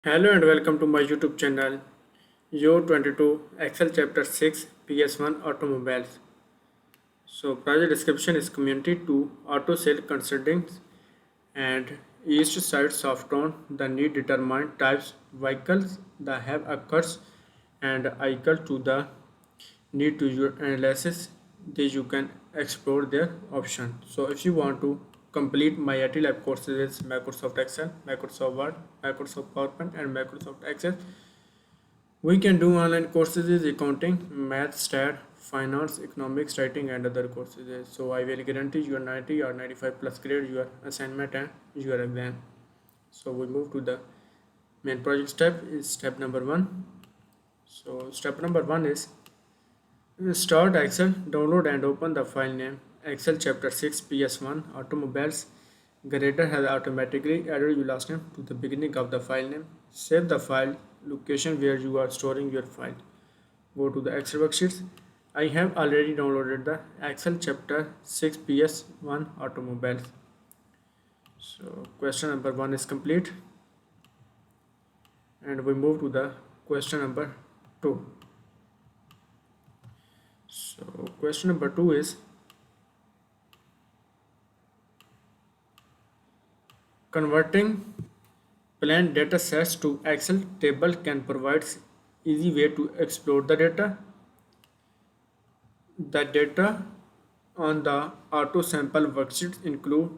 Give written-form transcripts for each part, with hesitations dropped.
Hello and welcome to my YouTube channel YO22 Excel Chapter 6 PS1 Automobiles. So project description is community to auto sale consultants and east side soft on the need determined types vehicles that have occurs and equal to the need to your analysis this you can explore their option. So if you want to complete my MylTLab courses is Microsoft Excel, Microsoft Word, Microsoft PowerPoint and Microsoft Access. We can do online courses is accounting, math, stat, finance, economics, writing and other courses. So I will guarantee your 90 or 95 plus grade your assignment and your exam. So we move to the main project step is step number 1. So step number 1 is start Excel, download and open the file name Excel chapter 6 PS1 automobiles. Grader has automatically added your last name to the beginning of the file name. Save the file location where you are storing your file. Go to the Excel worksheets. I have already downloaded the Excel chapter 6 PS1 automobiles. So question number 1 is complete and we move to the question number 2. So question number 2 is converting plain data sets to Excel table can provide easy way to explore the data. The data on the auto sample worksheet include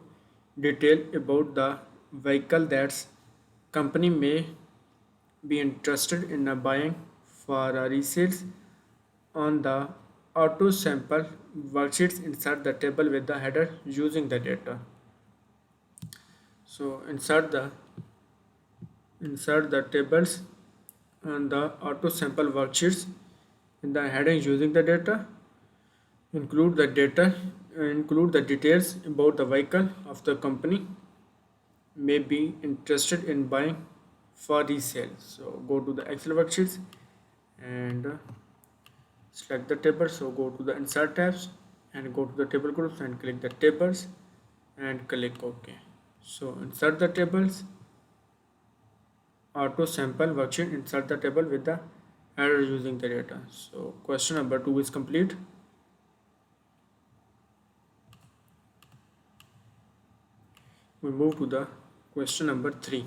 detail about the vehicle that company may be interested in buying for resales on the auto sample worksheets insert the table with the header using the data. So insert the tables and the auto sample worksheets in the heading using the data. Include the details about the vehicle of the company may be interested in buying for resale. So go to the Excel worksheets and select the table. So go to the insert tabs and go to the table groups and click the tables and click OK. So insert the tables, auto sample worksheet, insert the table with the header using the data. So question number 2 is complete. We move to the question number 3.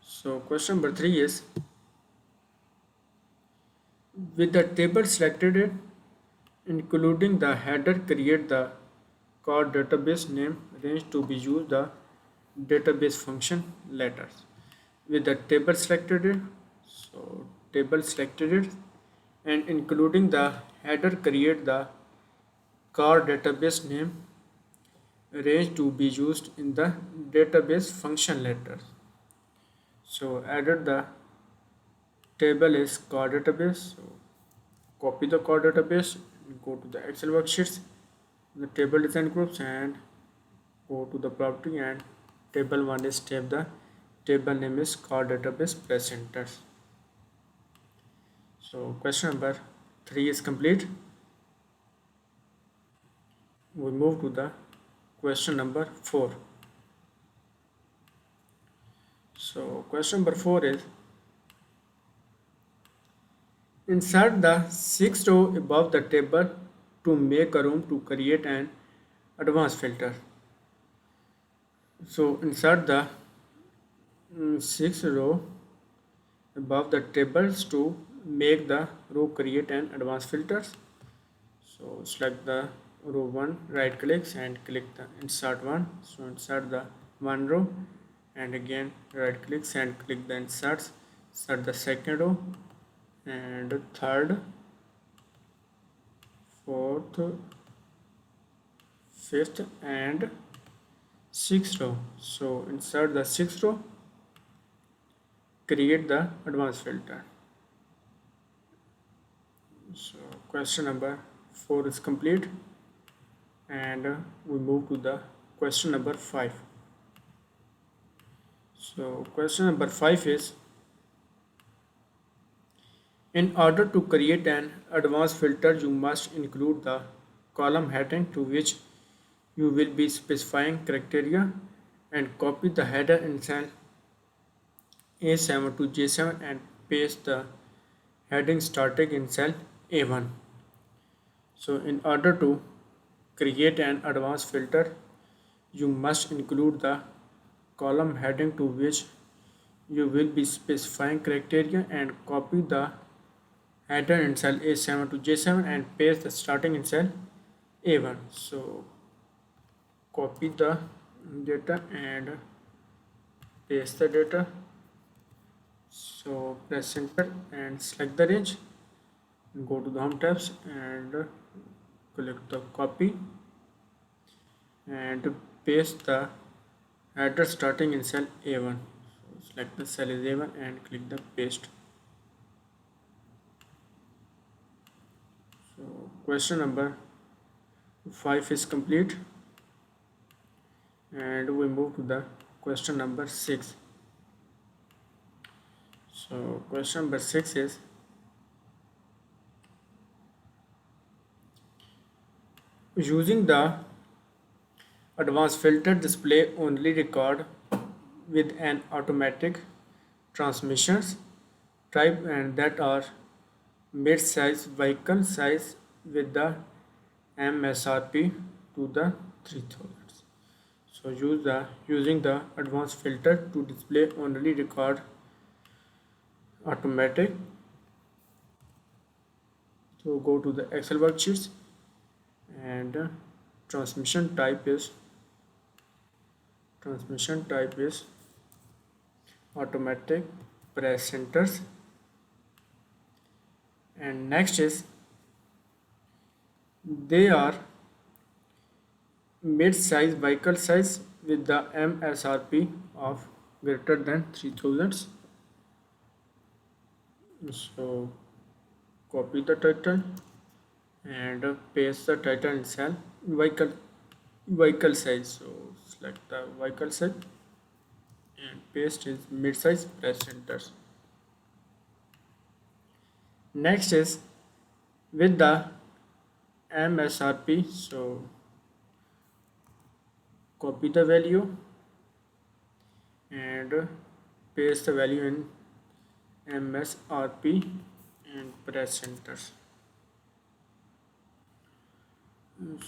So question number 3 is with the table selected including the header create the core database name range to be used the database function letters. With the table selected so table selected and including the header create the core database name range to be used in the database function letters. So added the table is core database. So copy the core database, go to the Excel worksheets, the table design groups and go to the property and table 1 is tab the table name is core database press enter. So question number 3 is complete. We move to the question number 4. So question number 4 is insert the 6th row above the table to make a room to create an advanced filter. So insert the 6th row above the tables to make the row create an advanced filters. So select the row 1, right clicks and click the insert one. So insert the 1 row and again right clicks and click the insert the second row and third, fourth, fifth and sixth row. So insert the 6th row, create the advanced filter. So question number 4 is complete and we move to the question number 5. So question number 5 is in order to create an advanced filter you must include the column heading to which you will be specifying criteria and copy the header in cell A7 to J7 and paste the heading starting in cell A1. So in order to create an advanced filter, you must include the column heading to which you will be specifying criteria and copy the header in cell A7 to J7 and paste the starting in cell A1. So copy the data and paste the data. So press enter and select the range. Go to the home tabs and click the copy and paste the header starting in cell A1. So select the cell is A1 and click the paste. So question number 5 is complete, and we move to the question number 6. So question number 6 is, using the advanced filter display only record with an automatic transmissions type and that are mid-size vehicle size with the MSRP to the 3000. So using the advanced filter to display only record automatic. So go to the Excel worksheets and transmission type is automatic press centers, and next is they are mid-size vehicle size with the MSRP of greater than 3000. So copy the title and paste the title in cell vehicle size. So select the vehicle size and paste is mid-size press enter. Next is with the MSRP. So copy the value and paste the value in MSRP and press enter.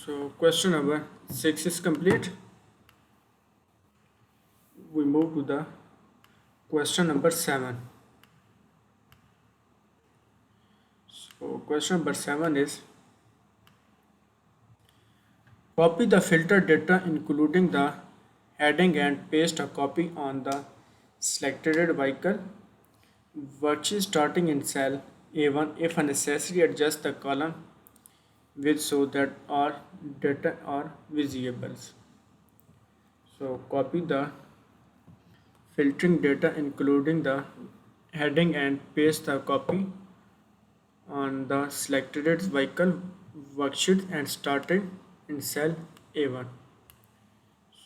So question number 6 is complete. We move to the question number 7. So question number 7 is, copy the filter data including the heading and paste a copy on the selected vehicle worksheet starting in cell A1. If necessary, adjust the column width so that all data are visible. So copy the filtering data including the heading and paste the copy on the selected vehicle worksheet and started in cell A1.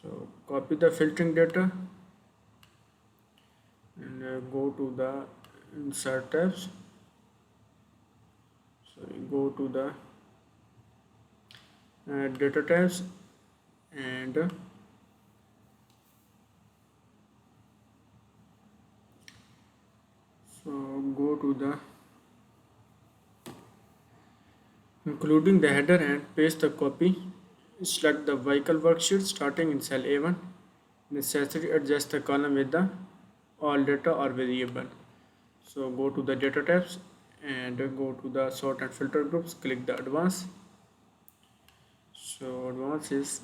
So copy the filtering data and go to the insert tabs. So you go to the data tabs and so go to the including the header and paste the copy. Select the vehicle worksheet starting in cell A1. Necessary, adjust the column with the all data or variable. So go to the data tabs and go to the sort and filter groups. Click the advanced. So advanced is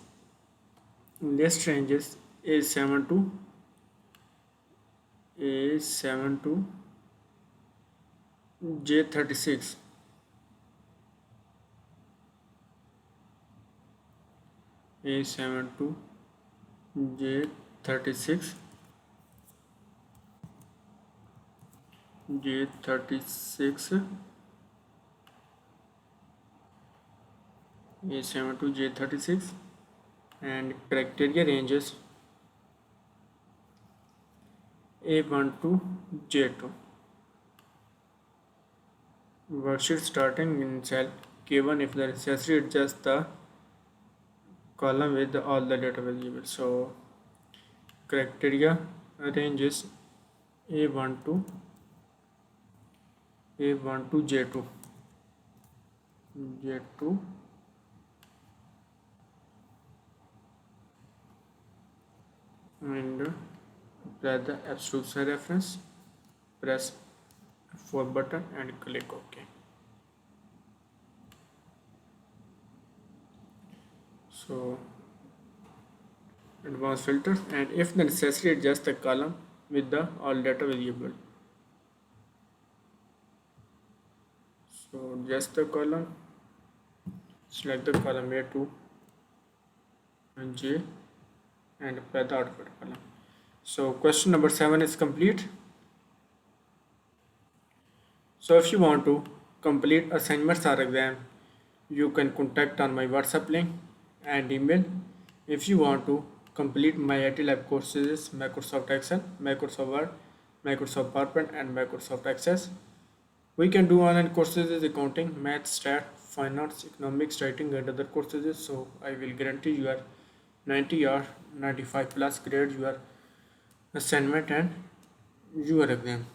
list ranges A7 to J36. A7 to J36, J36, A7 to J36, and criteria ranges A1 to J2. Worksheet starting in cell K1. If the necessary, adjust the column with all the data variables. So criteria range is A1 to J2 and apply the absolute cell reference, press F4 button and click OK. So advanced filter, and if necessary adjust the column with the all data variable. So adjust the column, select the column A2 and J and apply the output column. So question number 7 is complete. So if you want to complete assignments or exam, you can contact on my WhatsApp link and email. If you want to complete my MylTLab courses, Microsoft Excel, Microsoft Word, Microsoft PowerPoint and Microsoft Access. We can do online courses, accounting, math, stat, finance, economics, writing and other courses. So I will guarantee you are 90 or 95 plus grade your assignment and your exam.